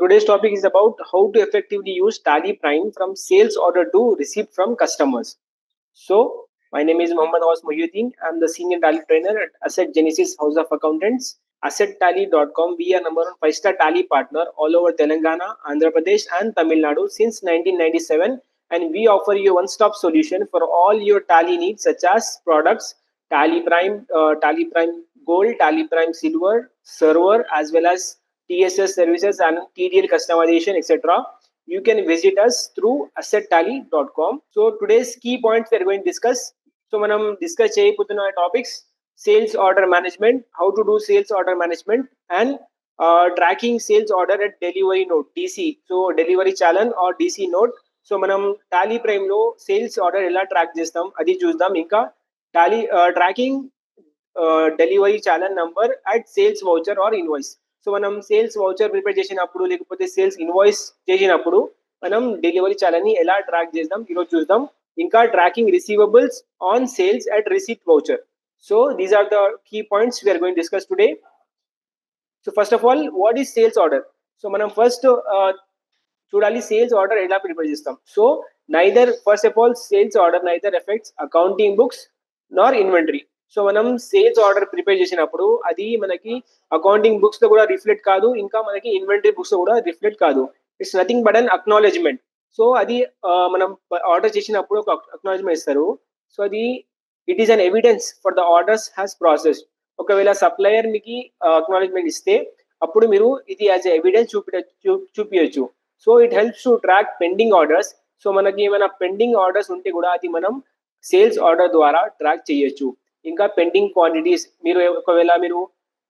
today's topic is about how to effectively use Tally Prime from sales order to receipt from customers. So, my name is Mohammad Awas Mohyuddin. I'm the senior Tally trainer at Asset Genesis House of Accountants. AssetTally.com. We are number one 5-star Tally partner all over Telangana, Andhra Pradesh, and Tamil Nadu since 1997. And we offer you one-stop solution for all your Tally needs, such as products, Tally Prime Gold, Tally Prime Silver, server, as well as TSS services and TDL customization, etc. You can visit us through assettally.com. So today's key points we are going to discuss. So మనం discuss చేయబోతున్న topics sales order management, how to do sales order management and tracking sales order at delivery note DC. So delivery challan or DC note. So మనం Tally prime లో sales order ఎలా track చేస్తాం అది చూద్దాం. ఇంకా Tally tracking delivery challan number at sales voucher or invoice. So మనం sales voucher prepare చేసినప్పుడు లేకపోతే సేల్స్ ఇన్వాయిస్ చేసినప్పుడు మనం డెలివరీ ఛాలెన్ ని ఎలా ట్రాక్ చేద్దాం ఈరోజు చూద్దాం. ఇంకా tracking receivables on sales at receipt voucher. So these are the key points we're going discuss today. So first of all what is sales order? So మనం ఫస్ట్ చూడాలి సేల్స్ ఆర్డర్ ఎలా prepare చేస్తాం. So neither first of all sales order neither affects accounting books nor inventory. So మనం sales order prepare చేసినప్పుడు అది మనకి accounting books లో కూడా రిఫ్లెక్ట్ కాదు, ఇంకా మనకి ఇన్వెంటరీ బుక్స్ లో కూడా రిఫ్లెక్ట్ కాదు. It's nothing but an acknowledgement. So అది మనం ఆర్డర్ చేసినప్పుడు ఒక అక్నాలెడ్జ్మెంట్ ఇస్తారు. సో అది it is an evidence for the orders has process. ఒకవేళ సప్లయర్ మీకు అక్నాలెడ్జ్మెంట్ ఇస్తే అప్పుడు మీరు ఇది యాజ్ ఎవిడెన్స్ చూపించచ్చు. So it helps to track pending orders. So మనకి ఏమైనా పెండింగ్ ఆర్డర్స్ ఉంటే కూడా అది మనం సేల్స్ ఆర్డర్ ద్వారా ట్రాక్ చేయొచ్చు. ఇంకా పెండింగ్ క్వాంటిటీస్ మీరు ఒకవేళ మీరు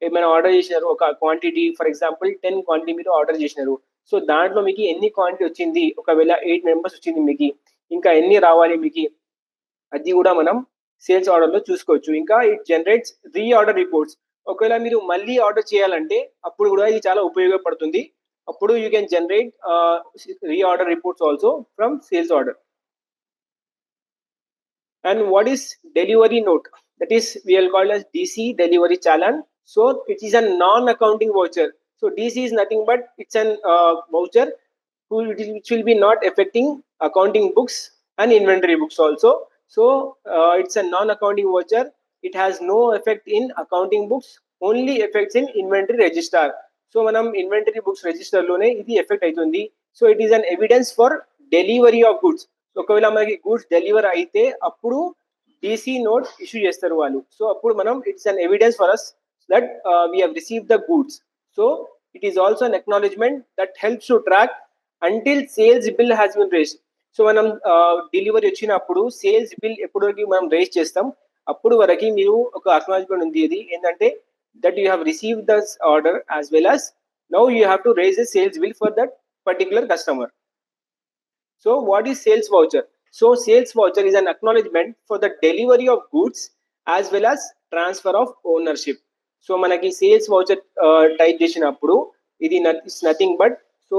ఏమైనా ఆర్డర్ చేసినారు, ఒక క్వాంటిటీ ఫర్ ఎగ్జాంపుల్ 10 క్వాంటిటీ మీరు ఆర్డర్ చేసినారు. సో దాంట్లో మీకు ఎన్ని క్వాంటిటీ వచ్చింది, ఒకవేళ 8 మెంబర్స్ వచ్చింది మీకు, ఇంకా ఎన్ని రావాలి మీకు, అది కూడా మనం సేల్స్ ఆర్డర్ లో చూసుకోవచ్చు. ఇంకా it generates re order reports. ఒకవేళ మీరు మళ్ళీ ఆర్డర్ చేయాలంటే అప్పుడు కూడా ఇది చాలా ఉపయోగపడుతుంది. అప్పుడు you can generate re order reports also from sales order. And what is delivery note? That is we will call as DC, delivery challan. So it is a non-accounting voucher. So DC is nothing but it's an voucher which will be not affecting accounting books and inventory books also. So it's a non-accounting voucher. It has no effect in accounting books, only effects in inventory register. So manam inventory books register lone idi effect aitundi. So it is an evidence for delivery of goods. ఒకవేళ మనకి goods deliver అయితే అప్పుడు DC note issue చేస్తారు వాళ్ళు. So అప్పుడు మనం it's an evidence for us that we have receive the goods. So it is also an acknowledgement that helps to track until sales bill has been raised. So మనం delivery వచ్చినప్పుడు sales bill ఎప్పుడు వరకు మనం race చేస్తాం అప్పుడు వరకు మీరు ఒక అక్నాలెడ్జ్మెంట్ ఉంది. ఇది ఏంటంటే that you have receive the order as well as now you have to raise the sales bill for that particular customer. So what is sales voucher? So sales voucher is an acknowledgement for the delivery of goods as well as transfer of ownership. So మనకి sales voucher type చేసినప్పుడు ఇది it's nothing but so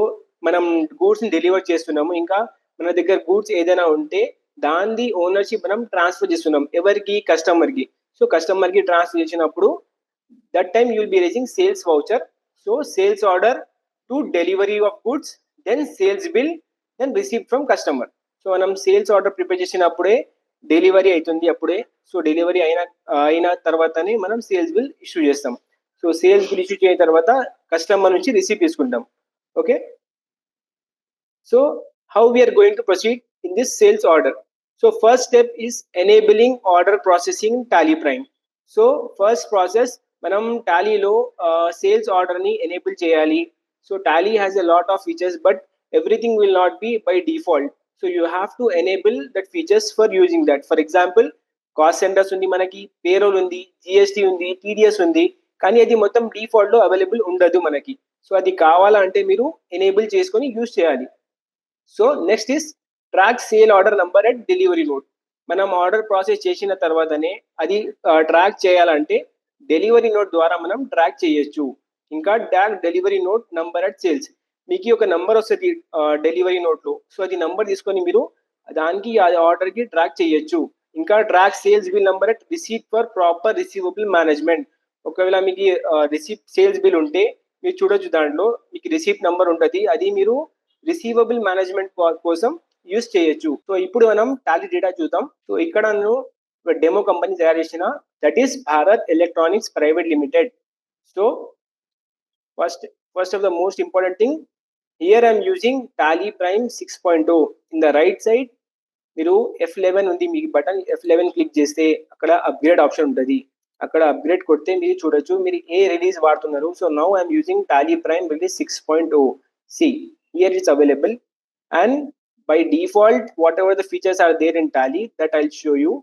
మనం goods ని deliver చేస్తున్నాము, ఇంకా మన దగ్గర goods ఏదైనా ఉంటే దాని ఓనర్షిప్ మనం ట్రాన్స్ఫర్ చేస్తున్నాం ఎవరికి, కస్టమర్ కి. సో కస్టమర్ కి ట్రాన్స్ఫర్ చేసినప్పుడు that time you will be raising sales voucher. So sales order to delivery of goods, then sales bill, then receive from customer. So మనం సేల్స్ ఆర్డర్ ప్రిపేర్ చేసినప్పుడే delivery అవుతుంది అప్పుడే. So delivery అయిన తర్వాతనే మనం sales bill issue చేస్తాం. So sales bill issue చేసిన తర్వాత కస్టమర్ నుంచి రిసీవ్ తీసుకుంటాం. Okay, so how we're going to proceed in this sales order? So first step is enabling order processing Tally prime. So first process మనం టాలీలో sales order ని enable చేయాలి. So Tally has a lot of features but everything will not be by default. So you have to enable that features for using that. For example, cost centers undi, manaki payroll undi, GST undi, TDS undi, కానీ అది మొత్తం default లో available ఉండదు మనకి. So అది కావాలంటే మీరు enable చేసుకొని యూజ్ చేయాలి. So next is track sale order number at delivery note. మనం ఆర్డర్ ప్రాసెస్ చేసిన తర్వాతనే అది ట్రాక్ చేయాలంటే డెలివరీ నోట్ ద్వారా మనం ట్రాక్ చేయొచ్చు. ఇంకా delivery note number at sales, మీకు ఒక నంబర్ వస్తుంది డెలివరీ నోట్ లో. సో అది నంబర్ తీసుకొని మీరు దానికి ఆర్డర్ కి ట్రాక్ చేయొచ్చు. ఇంకా track sales bill number at receipt for proper receivable management. ఒకవేళ మీకు రిసీట్ సేల్స్ బిల్ ఉంటే మీరు చూడొచ్చు, దాంట్లో మీకు రిసీప్ట్ నంబర్ ఉంటుంది, అది మీరు రిసీవబుల్ మేనేజ్మెంట్ కోసం యూస్ చేయొచ్చు. సో ఇప్పుడు మనం టాలీ డేటా చూద్దాం. సో ఇక్కడ నేను డెమో కంపెనీ తయారు చేసిన, that is Bharat electronics private limited. So first of the most important thing, here I'm using Tally prime 6.0. In the right side మీరు F11 ఉంది, మీకు బటన్ F11 క్లిక్ చేస్తే అక్కడ అప్గ్రేడ్ ఆప్షన్ ఉంటుంది. అక్కడ అప్గ్రేడ్ కొడితే మీరు చూడొచ్చు మీరు ఏ రిలీజ్ వాడుతున్నారు. So now I'm using Tally prime release 6.0. See here it's available, and by default whatever the features are there in Tally, that I'll show you.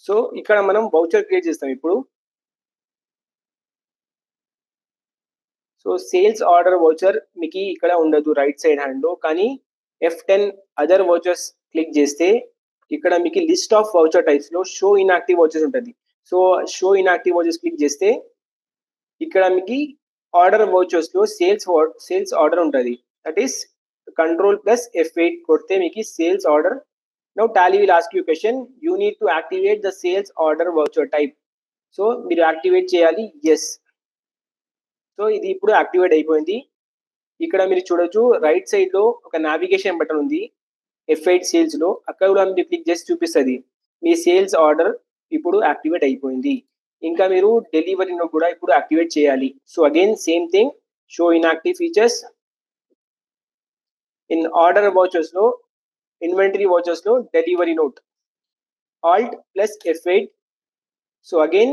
So ఇక్కడ మనం వౌచర్ క్రియేట్ చేస్తాం ఇప్పుడు. సో సేల్స్ ఆర్డర్ వౌచర్ మీకు ఇక్కడ ఉండదు right side hand లో, కానీ F10 other vouchers click చేస్తే ఇక్కడ మీకు లిస్ట్ ఆఫ్ వౌచర్ టైప్స్ లో షో ఇన్యాక్టివ్ వౌచర్స్ ఉంటుంది. So show inactive vouchers click చేస్తే ఇక్కడ మీకు ఆర్డర్ వౌచర్స్ లో సేల్స్ ఆర్డర్ ఉంటుంది. That is control plus F8 కొడితే మీకు sales order. Now Tally will ask you a question. You need to activate the sales order voucher type. So మీరు activate చేయాలి, yes. So ఇది ఇప్పుడు activate అయిపోయింది. ఇక్కడ మీరు చూడొచ్చు రైట్ సైడ్ లో ఒక నావిగేషన్ బటన్ ఉంది F8 సేల్స్ లో, అక్కడ కూడా మీరు క్లిక్ చేసి చూపిస్తుంది మీ సేల్స్ ఆర్డర్ ఇప్పుడు యాక్టివేట్ అయిపోయింది. ఇంకా మీరు డెలివరీలో కూడా ఇప్పుడు యాక్టివేట్ చేయాలి. So again same thing, show inactive features. In order vouchers లో, ఇన్వెంటరీ వౌచర్స్ లో delivery note, Alt plus F8. So again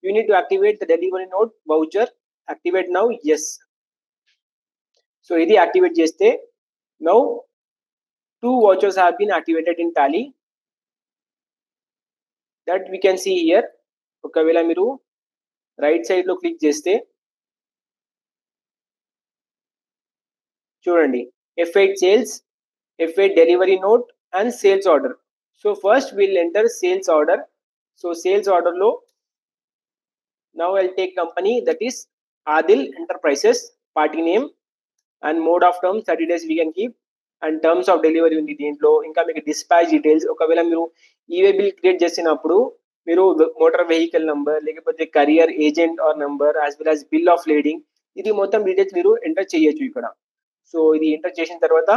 you need to activate the delivery note voucher. Activate now, yes. So ఇది activate చేస్తే now 2 vouchers have been activated in Tally, that we can see here. ఒకవేళ మీరు right side లో click చేస్తే చూడండి F8 sales, F8 delivery note and sales order. So first we'll enter sales order. So sales order lo now I'll take company, that is Adil Enterprises, party name and mode of terms 30 days we can keep, and terms of delivery ఉంది దీంట్లో. ఇంకా మీకు dispatch details, ఒకవేళ మీరు e-way bill create చేసినప్పుడు మీరు motor vehicle number లేకపోతే career agent or number as well as bill of lading, ఇది మొత్తం డీటెయిల్స్ మీరు ఎంటర్ చేయొచ్చు ఇక్కడ. సో ఇది ఎంటర్ చేసిన తర్వాత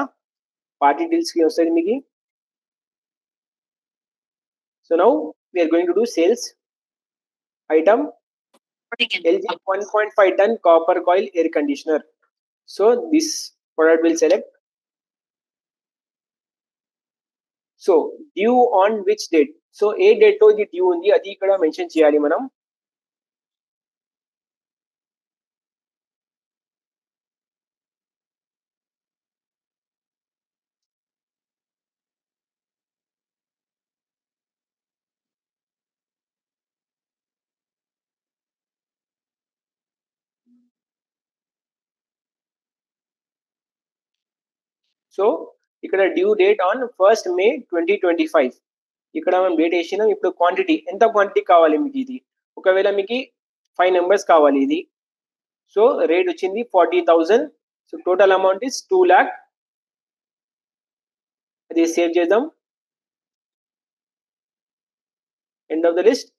పార్టీ డీల్స్ కి వస్తుంది మీకు. So now we're going to do sales item LG 1.5 ton copper coil air conditioner. So this product will select. So due on which date? So A date లో ఇది due ఉంది అది ఇక్కడ మెన్షన్ చేయాలి మనం. సో ఇక్కడ due date on 1st May 2025. ఇక్కడ మనం డేట్ వేసినాం. ఇప్పుడు క్వాంటిటీ, ఎంత క్వాంటిటీ కావాలి మీకు ఇది, ఒకవేళ మీకు 5 నెంబర్స్ కావాలి ఇది. సో రేట్ వచ్చింది 40,000. So total amount is 2 lakh. అది సేవ్ చేద్దాం. End of the list.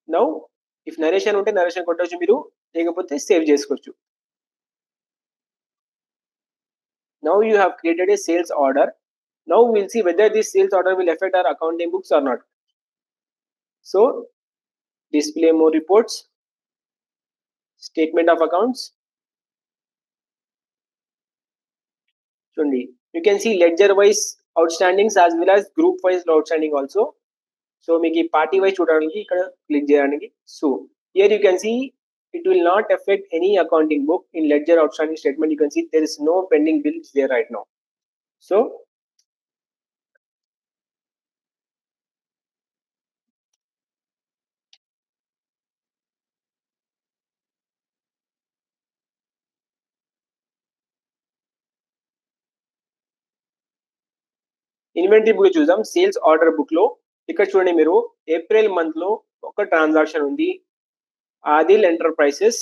Now if narration ఉంటే నరేషన్ కొట్టవచ్చు మీరు, లేకపోతే సేవ్ చేసుకోవచ్చు. Now you have created a sales order. Now we'll see whether this sales order will affect our accounting books or not. So display more reports, statement of accounts. You can see ledger wise outstandings as well as group wise outstanding also. So మీకు party wise చూడడానికి ఇక్కడ click చేయడానికి. So here you can see it will not affect any accounting book. In ledger outstanding statement you can see there is no pending bills there right now. So inventory book చూద్దాం. Sales order book లో ఇక్కడ చూడండి మీరు April month లో ఒక transaction ఉంది, Adil enterprises.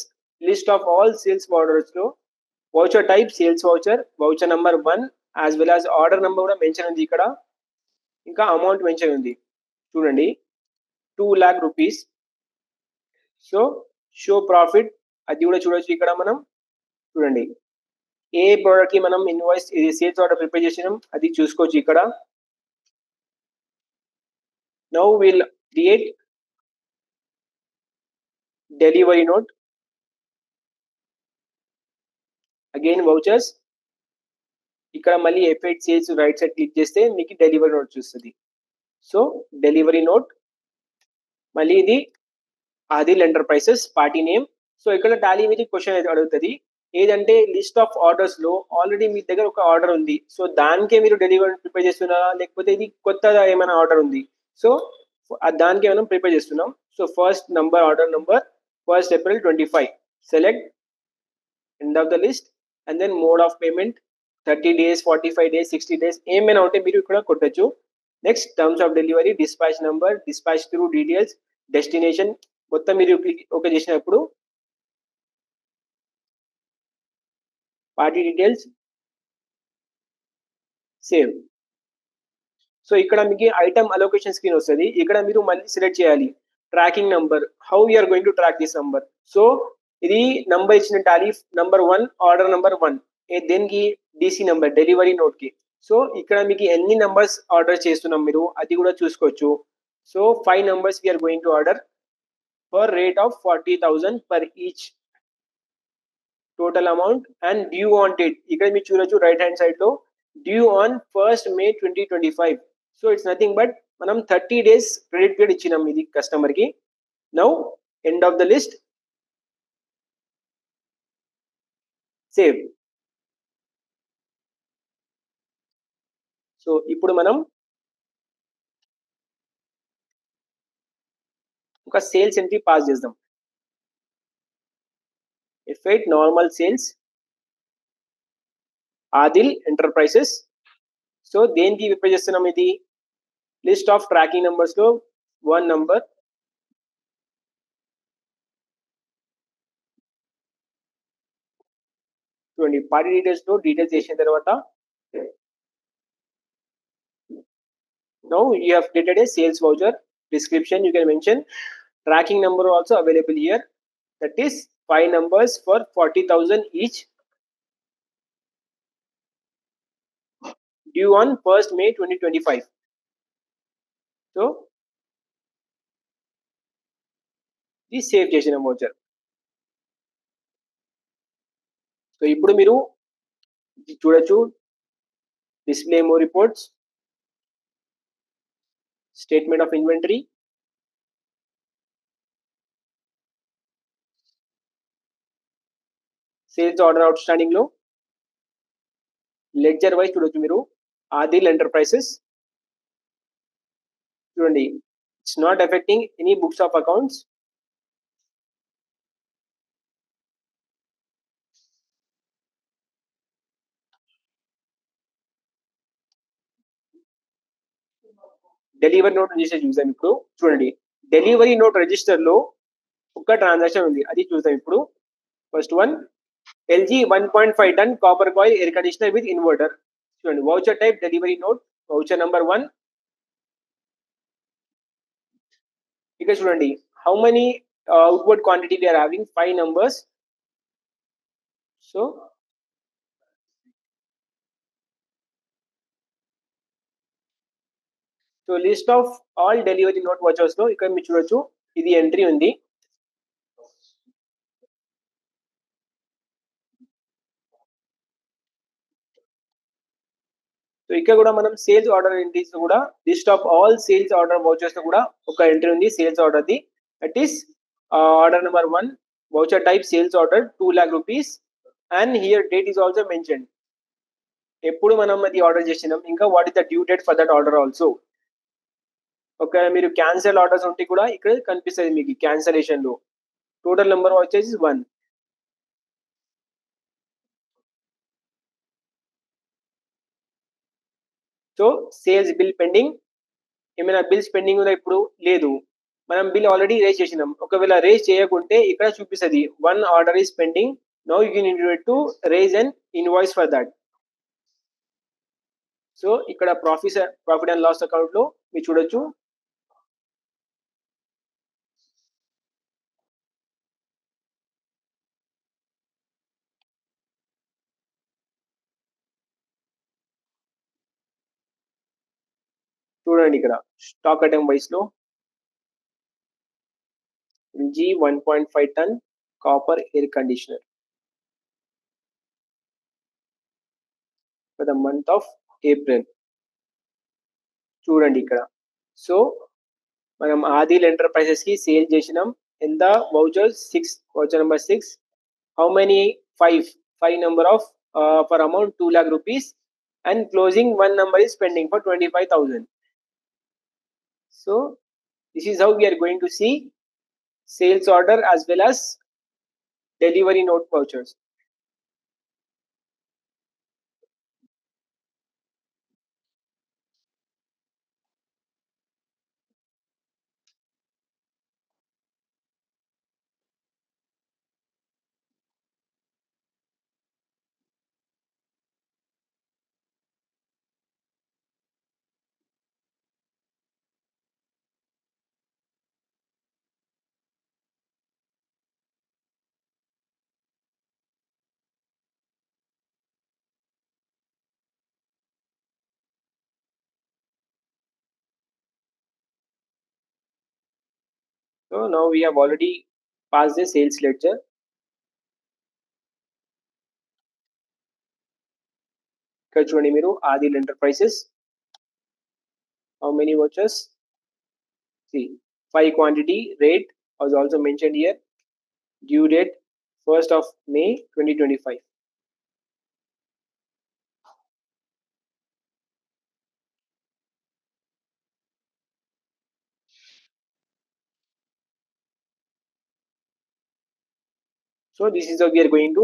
List of all sales orders లో voucher type sales voucher, voucher number 1 as well as order number కూడా మెన్షన్ ఉంది ఇక్కడ. ఇంకా అమౌంట్ మెన్షన్ ఉంది చూడండి, 2 lakh rupees. So show profit అది కూడా చూడొచ్చు ఇక్కడ మనం. చూడండి ఏ ప్రోడక్ట్ కి మనం ఇన్వాయిస్ సేల్స్ ఆర్డర్ ప్రిపేర్ చేసినాం అది చూసుకోవచ్చు ఇక్కడ. Now will create delivery note. Again vouchers, ఇక్కడ మళ్ళీ F8 sales right side click చేస్తే మీకు డెలివరీ నోట్ చూస్తుంది. సో డెలివరీ నోట్, మళ్ళీ ఇది Adil enterprises party name. So ఇక్కడ టాలీ మీద క్వశ్చన్ అయితే అడుగుతుంది, ఏదంటే లిస్ట్ ఆఫ్ ఆర్డర్స్ లో ఆల్రెడీ మీ దగ్గర ఒక ఆర్డర్ ఉంది, సో దానికే మీరు డెలివరీ ప్రిపేర్ చేస్తున్నారా లేకపోతే ఇది కొత్తగా ఏమైనా ఆర్డర్ ఉంది, సో దానికే మనం ప్రిపేర్ చేస్తున్నాం. So first number order number 1st April 25, select end of the list and then mode of payment 30 days, 45 days, 60 days ఏమైనా ఉంటే మీరు ఇక్కడ కొట్టచ్చు. Next terms of delivery, dispatch number, dispatch through details, destination మొత్తం మీరు okay చేసినప్పుడు party details, save. So ఇక్కడ మీకు ఐటమ్ అలొకేషన్ స్క్రీన్ వస్తుంది. ఇక్కడ మీరు మళ్ళీ సెలెక్ట్ చేయాలి tracking number, how you are going to track this number. So ఇది నంబర్ ఇచ్చిన టారిఫ్ నంబర్ 1, ఆర్డర్ నంబర్ 1, దేనికి డీసీ నంబర్ డెలివరీ నోట్ కి. సో ఇక్కడ మీకు ఎన్ని నంబర్స్ ఆర్డర్ చేస్తున్నాం మీరు అది కూడా చూసుకోవచ్చు. So 5 numbers we are going to order for rate of 40,000 per each. Total amount and due on date ఇక్కడ మీరు చూడొచ్చు రైట్ హ్యాండ్ సైడ్ లో due on 1st May 2025. So it's nothing but మనం 30 days క్రెడిట్ పీరియడ్ ఇచ్చినాం ఇది customer కి. Now end of the list, save. So ఇప్పుడు మనం ఒక సేల్స్ ఎంట్రీ పాస్ చేద్దాం. F8 normal sales Adil Enterprises. So దేనికి ప్రిపేర్ చేస్తున్నాం, ఇది లిస్ట్ ఆఫ్ ట్రాకింగ్ నంబర్స్ లో 1 నంబర్, చూడండి పార్టీ డీటెయిల్స్ లో డీటెయిల్స్ చేసిన తర్వాత now you have created a sales voucher. Description you can mention, tracking number also available here, that is 5 numbers for 40,000 each, due on 1st May 2025. so this save చేసిన voucher. So ఇప్పుడు మీరు చూడొచ్చు display more reports, statement of inventory, sales order out standing లో ledger wise చూడొచ్చు మీరు Adil enterprises. చూడండి it's not effecting any books of accounts. Delivery note register చూసాం. ఇప్పుడు చూడండి డెలివరీ నోట్ రిజిస్టర్ లో ఒక ట్రాన్సాక్షన్ ఉంది అది చూసాం ఇప్పుడు. First one LG 1.5 ton copper coil air conditioner with inverter. చూడండి voucher type delivery note, voucher number 1. ఇక్కడ చూడండి how many outward quantity we are having 5 numbers. So list of all delivery note vouchers లో ఇక్కడ మీరు చూడొచ్చు ఇది entry ఉంది. So ఇక్కడ కూడా మనం సేల్స్ ఆర్డర్ ఎంట్రీస్ కూడా list of all sales order vouchers లో కూడా ఒక ఎంట్రీ ఉంది sales order the, that is order number 1, voucher type sales order 2 lakh rupees and here date is also mention, ఎప్పుడు మనం అది ఆర్డర్ చేసినాం, ఇంకా what is the due date for that order also. ఒక మీరు క్యాన్సల్ ఆర్డర్స్ ఉంటే కూడా ఇక్కడ కనిపిస్తుంది మీకు క్యాన్సలేషన్ లో. టోటల్ నెంబర్ వచ్చేసి 1. సో సేల్స్ బిల్ పెండింగ్, ఏమైనా బిల్స్ పెండింగ్ ఉందా ఇప్పుడు లేదు, మనం బిల్ ఆల్రెడీ రేజ్ చేసినాం. ఒకవేళ రేజ్ చేయకుంటే ఇక్కడ చూపిస్తుంది 1 order is pending Now you can need to raise an invoice for that. So ఇక్కడ ప్రాఫిట్ అండ్ లాస్ అకౌంట్ లో మీరు చూడొచ్చు చూడండి ఇక్కడ స్టాక్ ఐటమ్ వైస్ లో LG 1.5 ton copper air conditioner for the month of April చూడండి ఇక్కడ. So మనం ఆదిల్ ఎంటర్ప్రైజెస్ కి సేల్ చేసినాం ఎంత voucher 6 voucher number 6 how many 5 number of for amount 2 lakh rupees and closing one number is pending for 25,000. So this is how we are going to see sales order as well as delivery note vouchers. So now we have already passed the sales ledger. ఇక్కడ చూడండి మీరు Adil enterprises how many vouchers, see 5 quantity, rate was also mentioned here, due date 1st of May 2025. So this is how we are going to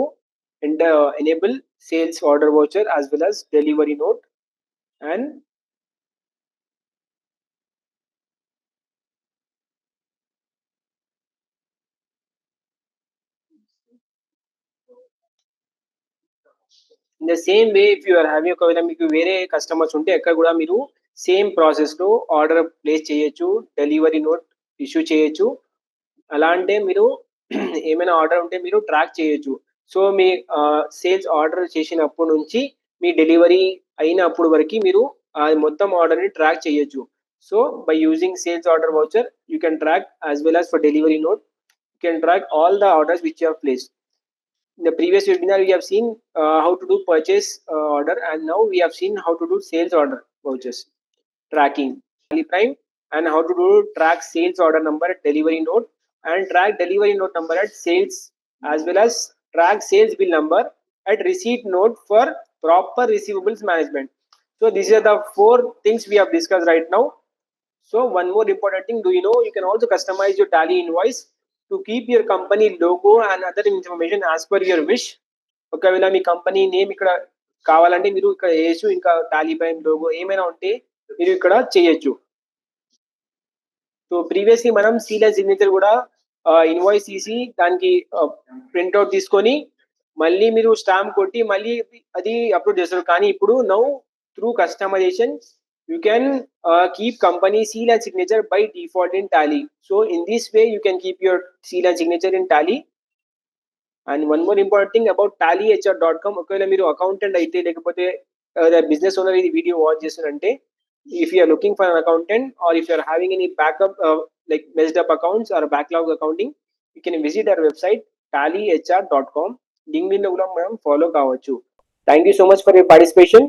enable sales order voucher as well as delivery note. And in the same way, if you are having ఒకవేళ మీకు వేరే customers ఉంటే ఎక్కడ కూడా మీరు same process లో order place చేయొచ్చు, delivery note issue చేయొచ్చు. అలా అంటే మీరు ఏమైనా ఆర్డర్ ఉంటే మీరు ట్రాక్ చేయొచ్చు. సో మీ సేల్స్ ఆర్డర్ చేసినప్పటి నుంచి మీ డెలివరీ అయినప్పుడు వరకు మీరు మొత్తం ఆర్డర్ ని ట్రాక్ చేయొచ్చు. So by using sales order voucher you can track as well as for delivery note, you can track all the orders which you have placed. In the previous webinar we have seen how to do purchase order, and now we have seen how to do sales order vouchers tracking Tally Prime, and how to do track sales order number at delivery note, and track delivery note number at sales, as well as track sales bill number at receipt note for proper receivables management. So these are the 4 things we have discussed right now. So one more important thing, do you know you can also customize your Tally invoice to keep your company logo and other information as per your wish. ఒకవేళ మీ company name ఇక్కడ కావాలంటే మీరు ఇక్కడ వేయచ్చు, ఇంకా Tally prime logo ఏమైనా ఉంటే మీరు ఇక్కడ చేయొచ్చు. సో ప్రీవియస్లీ మనం సీల్ అండ్ సిగ్నేచర్ కూడా ఇన్వాయిస్ తీసి దానికి ప్రింట్అవుట్ తీసుకొని మళ్ళీ మీరు స్టాంప్ కొట్టి మళ్ళీ అది అప్లోడ్ చేస్తారు. కానీ ఇప్పుడు now through customization you can keep company seal and signature by default in Tally. So in this way you can keep your seal and signature in Tally. And one more important thing about tallyhr.com, ఒకవేళ మీరు accountant అయితే లేకపోతే business owner ఇది video watch చేస్తారంటే, if you are looking for an accountant or if you are having any backup like messed up accounts or backlog accounting, you can visit our website tallyhr.com. LinkedIn లో కూడా మనం follow కావచ్చు. Thank you so much for your participation.